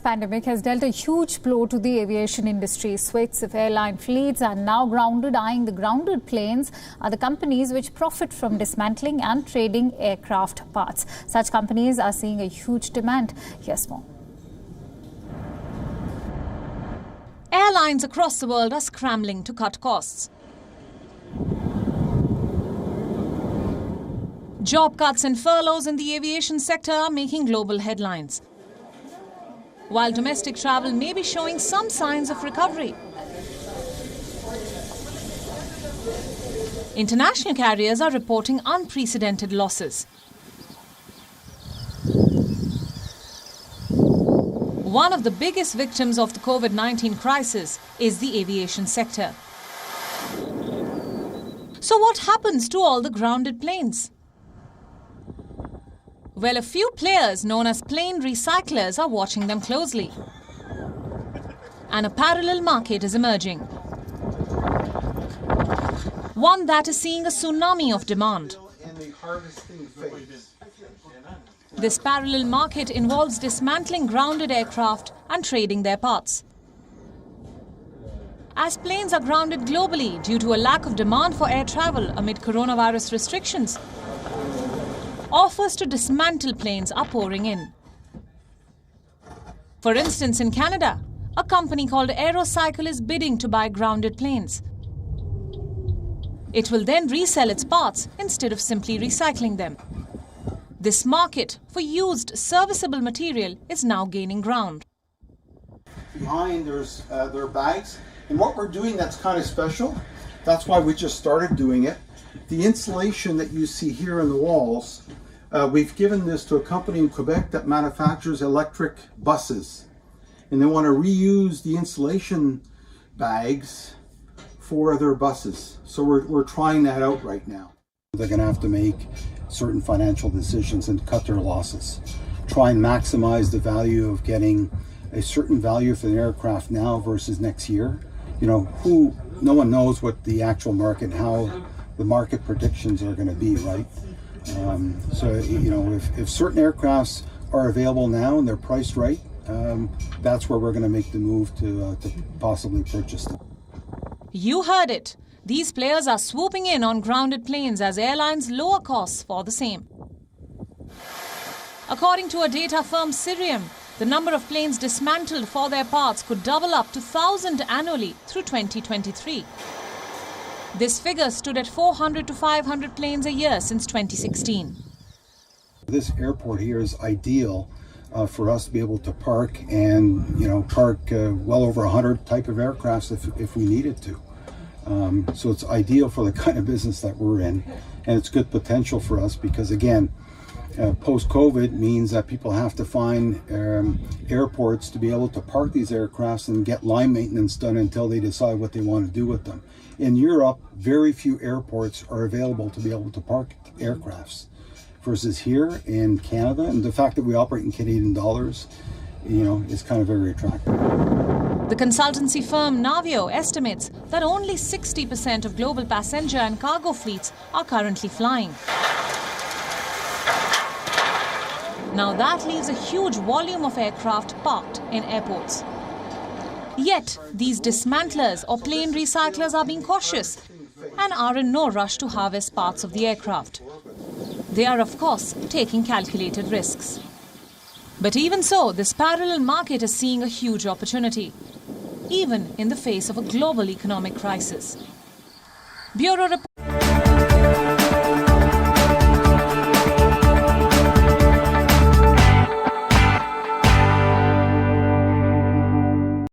pandemic has dealt a huge blow to the aviation industry. Swaths of airline fleets are now grounded. Eyeing the grounded planes are the companies which profit from dismantling and trading aircraft parts. Such companies are seeing a huge demand. Here's more. Airlines across the world are scrambling to cut costs. Job cuts and furloughs in the aviation sector are making global headlines, while domestic travel may be showing some signs of recovery. International carriers are reporting unprecedented losses. One of the biggest victims of the COVID-19 crisis is the aviation sector. So what happens to all the grounded planes? Well, a few players known as plane recyclers are watching them closely. And a parallel market is emerging. One that is seeing a tsunami of demand. This parallel market involves dismantling grounded aircraft and trading their parts. As planes are grounded globally due to a lack of demand for air travel amid coronavirus restrictions, offers to dismantle planes are pouring in. For instance, in Canada, a company called Aerocycle is bidding to buy grounded planes. It will then resell its parts instead of simply recycling them. This market for used serviceable material is now gaining ground. Behind there's their bags, and what we're doing that's kind of special, that's why we just started doing it. The insulation that you see here in the walls, we've given this to a company in Quebec that manufactures electric buses. And they want to reuse the insulation bags for their buses. So we're trying that out right now. They're going to have to make certain financial decisions and cut their losses. Try and maximize the value of getting a certain value for the aircraft now versus next year. You know, no one knows what the actual market, how the market predictions are going to be, right? So, you know, if certain aircrafts are available now and they're priced right, that's where we're going to make the move to possibly purchase them. You heard it. These players are swooping in on grounded planes as airlines lower costs for the same. According to a data firm Cirium, the number of planes dismantled for their parts could double up to 1,000 annually through 2023. This figure stood at 400 to 500 planes a year since 2016. This airport here is ideal for us to be able to park and, you know, park well over 100 type of aircrafts if we needed to. So it's ideal for the kind of business that we're in, and it's good potential for us because, again, post-COVID means that people have to find airports to be able to park these aircrafts and get line maintenance done until they decide what they want to do with them. In Europe, very few airports are available to be able to park aircrafts versus here in Canada. And the fact that we operate in Canadian dollars, you know, is kind of very attractive. The consultancy firm Navio estimates that only 60% of global passenger and cargo fleets are currently flying. Now that leaves a huge volume of aircraft parked in airports. Yet, these dismantlers or plane recyclers are being cautious and are in no rush to harvest parts of the aircraft. They are, of course, taking calculated risks. But even so, this parallel market is seeing a huge opportunity, even in the face of a global economic crisis. Bureau Report.